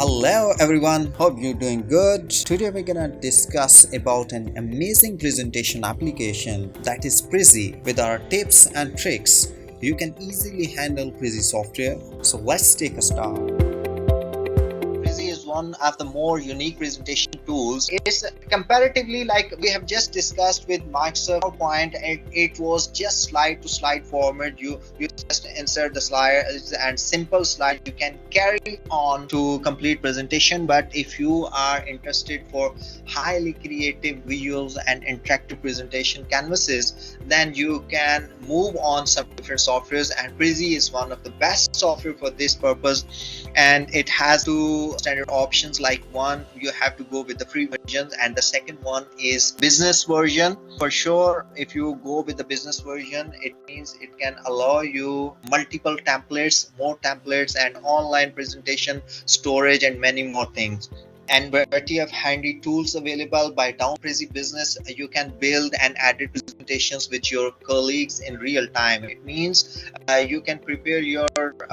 Hello everyone, hope you're doing good. Today we're gonna discuss about an amazing presentation application that is Prezi. With our tips and tricks, you can easily handle Prezi software. So let's take a start. Prezi is one of the more unique presentation tools. It's comparatively like we have just discussed with Microsoft PowerPoint. It was just slide to slide format. You just insert the slides and simple slide. You can carry on to complete presentation. But if you are interested for highly creative visuals and interactive presentation canvases, then you can move on some different softwares, and Prezi is one of the best software for this purpose. And it has two standard options, like one you have to go with the free version, and the second one is business version. For sure, if you go with the business version, it means it can allow you multiple templates, more templates, and online presentation storage, and many more things. And variety of handy tools available. By down Prezi Business, you can build and edit presentations with your colleagues in real time. It means you can prepare your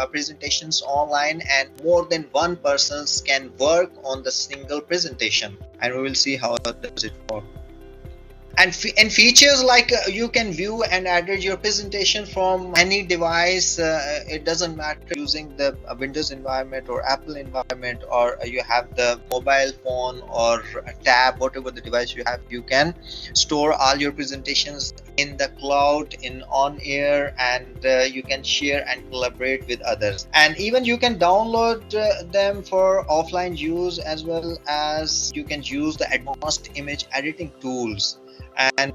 presentations online, and more than one person can work on the single presentation. And we will see how does it work. And features like you can view and edit your presentation from any device. It doesn't matter using the Windows environment or Apple environment, or you have the mobile phone or a tab, whatever the device you have. You can store all your presentations in the cloud, in on air, and you can share and collaborate with others. And even you can download them for offline use, as well as you can use the advanced image editing tools and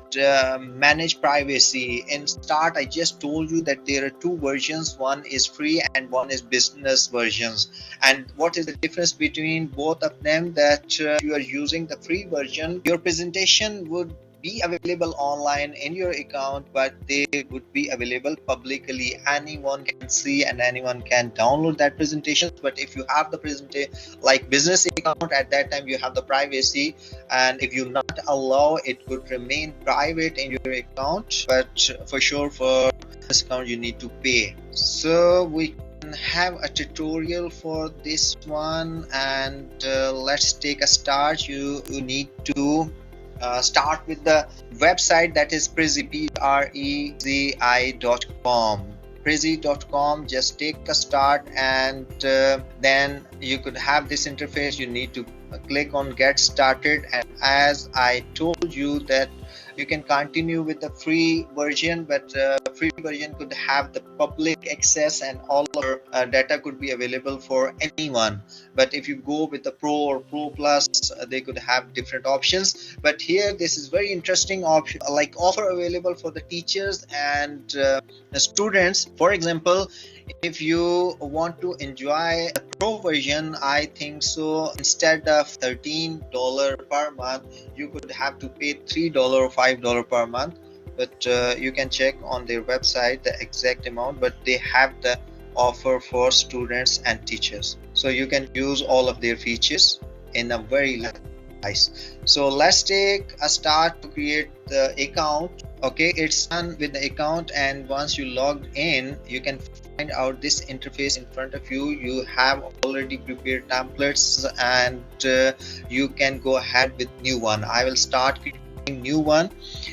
manage privacy. In start, I just told you that there are two versions. One is free and one is business versions. And what is the difference between both of them? That you are using the free version, your presentation would be available online in your account, but they would be available publicly. Anyone can see and anyone can download that presentation. But if you have the presentation like business account, at that time you have the privacy, and if you not allow, it would remain private in your account. But for sure, for this account you need to pay. So we have a tutorial for this one, and let's take a start. You need to start with the website, that is Prezi, Prezi.com. Prezi.com. Just take a start, and then you could have this interface. You need to click on get started, and as I told you that you can continue with the free version, but free version could have the public access, and all of your data could be available for anyone. But if you go with the Pro or Pro Plus, they could have different options. But here, this is very interesting option, like offer available for the teachers and the students. For example, if you want to enjoy the Pro version, I think so, instead of $13 per month, you could have to pay $3 or $5 per month. But you can check on their website the exact amount, but they have the offer for students and teachers, so you can use all of their features in a very nice. So let's take a start to create the account. Okay, it's done with the account, and once you logged in, you can find out this interface in front of you. You have already prepared templates, and you can go ahead with new one. I will start creating new one,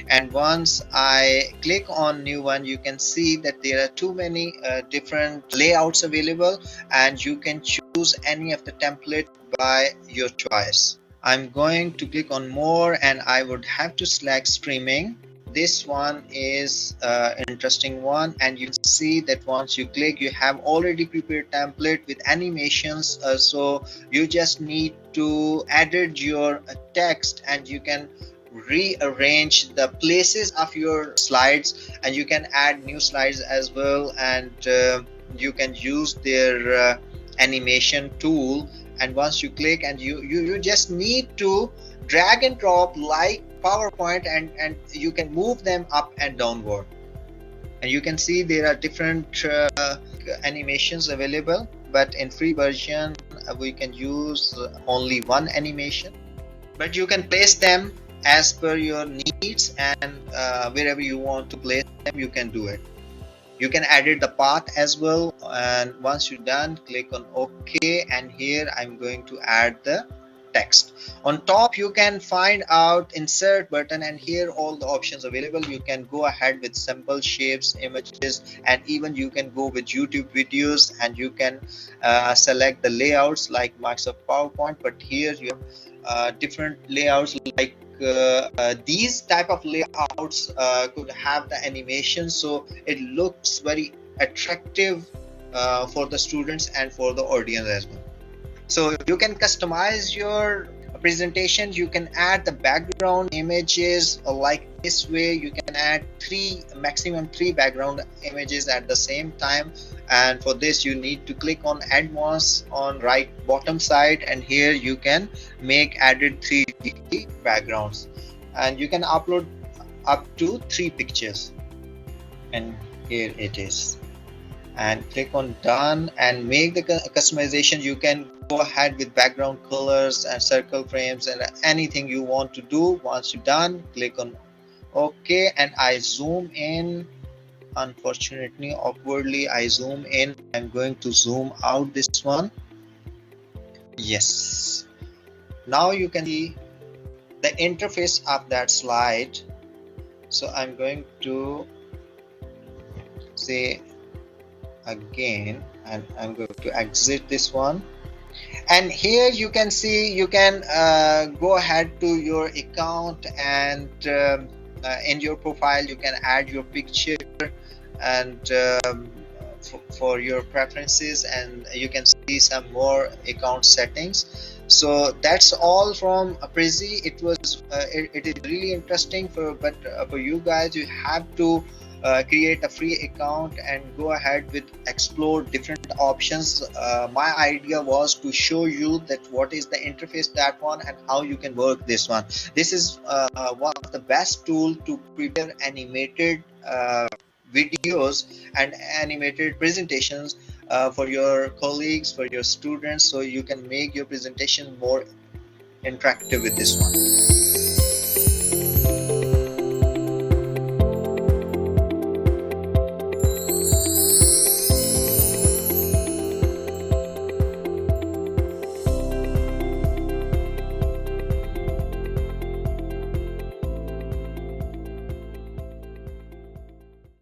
and once I click on new one, you can see that there are too many different layouts available, and you can choose any of the template by your choice. I'm going to click on more, and I would have to select streaming. This one is an interesting one, and you see that once you click, you have already prepared template with animations. So you just need to edit your text, and you can rearrange the places of your slides, and you can add new slides as well, and you can use their animation tool. And once you click, and you just need to drag and drop like PowerPoint, and you can move them up and downward. And you can see there are different animations available, but in free version we can use only one animation, but you can place them as per your needs, and wherever you want to place them, you can do it. You can edit the path as well, and once you're done, click on OK, and here I'm going to add the text. On top you can find out insert button, and here all the options available. You can go ahead with simple shapes, images, and even you can go with YouTube videos, and you can select the layouts like Microsoft PowerPoint. But here you have different layouts, like these type of layouts could have the animation, so it looks very attractive for the students and for the audience as well. So you can customize your presentation. You can add the background images like this way. You can add maximum three background images at the same time, and for this you need to click on advanced on right bottom side, and here you can make added 3D backgrounds, and you can upload up to 3 pictures, and here it is. And click on done and make the customization. You can go ahead with background colors and circle frames and anything you want to do. Once you're done, click on OK, and I zoom in. Unfortunately, awkwardly I zoom in. I'm going to zoom out this one. Yes, now you can see the interface of that slide. So I'm going to say again, and I'm going to exit this one, and here you can see you can go ahead to your account, and in your profile you can add your picture, and for your preferences, and you can see some more account settings. So that's all from Prezi. It is really interesting for you guys. You have to create a free account and go ahead with explore different options. My idea was to show you that what is the interface that one and how you can work this one. This is one of the best tool to prepare animated videos and animated presentations for your colleagues, for your students, so you can make your presentation more interactive with this one.